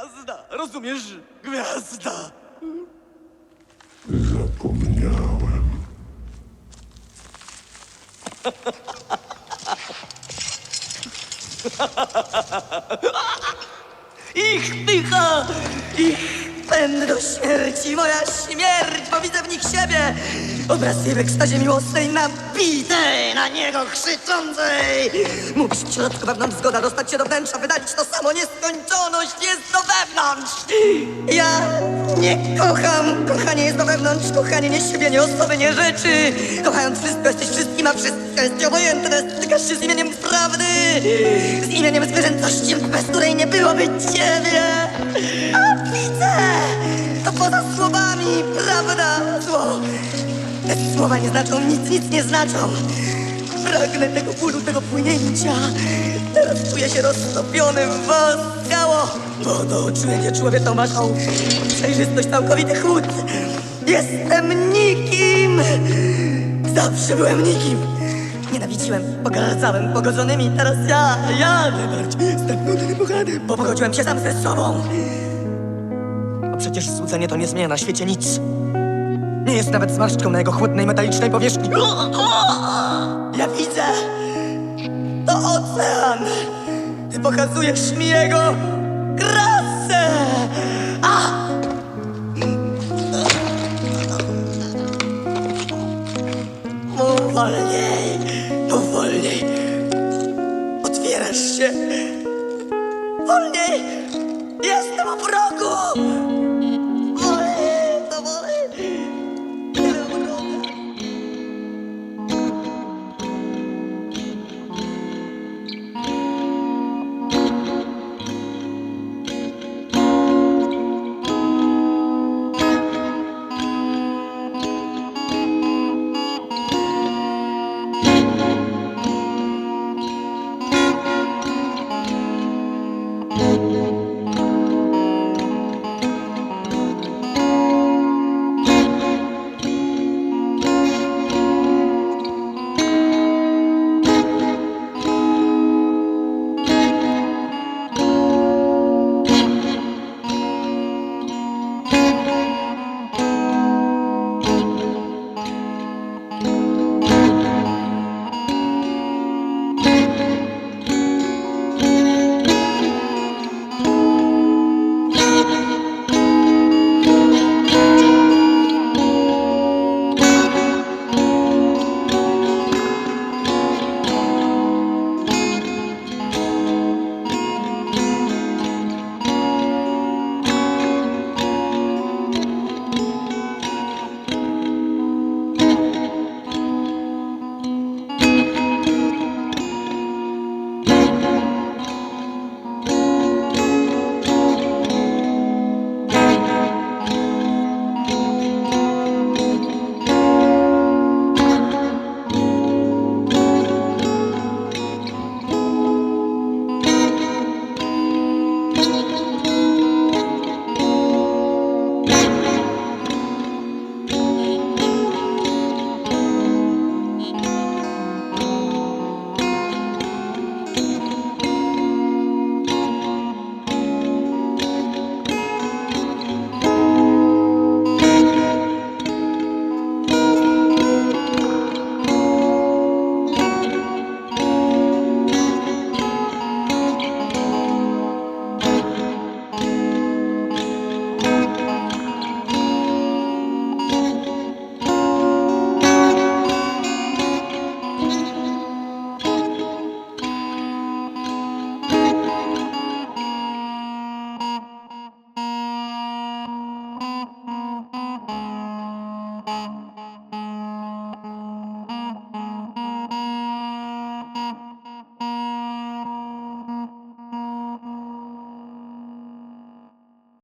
Gwiazda, rozumiesz? Gwiazda. Zapomniałem. Ich pycha! Ich pęd do śmierci, moja śmierć, bo widzę w nich siebie. Obraz jej w ekstazie miłosnej, nabitej na niego krzyczącej. Mówisz w środku wewnątrz zgoda, dostać się do wnętrza, wydalić to samo, nieskończoność jest do wewnątrz. Ja nie kocham, kochanie jest do wewnątrz, kochanie nie siebie, nie osoby, nie rzeczy. Kochając wszystko, jesteś wszystkim, a wszystko jest ci obojętne. Stykasz się z imieniem prawdy, z imieniem zwierzęcości, bez której nie byłoby ciebie. A widzę, to poza słowami, prawda, zło. Te słowa nie znaczą nic nie znaczą. Pragnę tego bólu, tego płynięcia. Teraz czuję się roztopiony w was skało. Bo to czuję człowieczą waszą przejrzystość, całkowity chłód. Jestem nikim. Zawsze byłem nikim. Nienawidziłem, pogardzałem pogodzonymi. Teraz ja najbardziej stępniony, bogaty, bo pogodziłem się sam ze sobą. Bo przecież złudzenie to nie zmienia na świecie nic. Nie jest nawet zmarszczką na jego chłodnej, metalicznej powierzchni. Ja widzę! To ocean! Ty pokazujesz mi jego krasę! A! Powolniej, powolniej. Otwierasz się. Wolniej! Jestem u progu!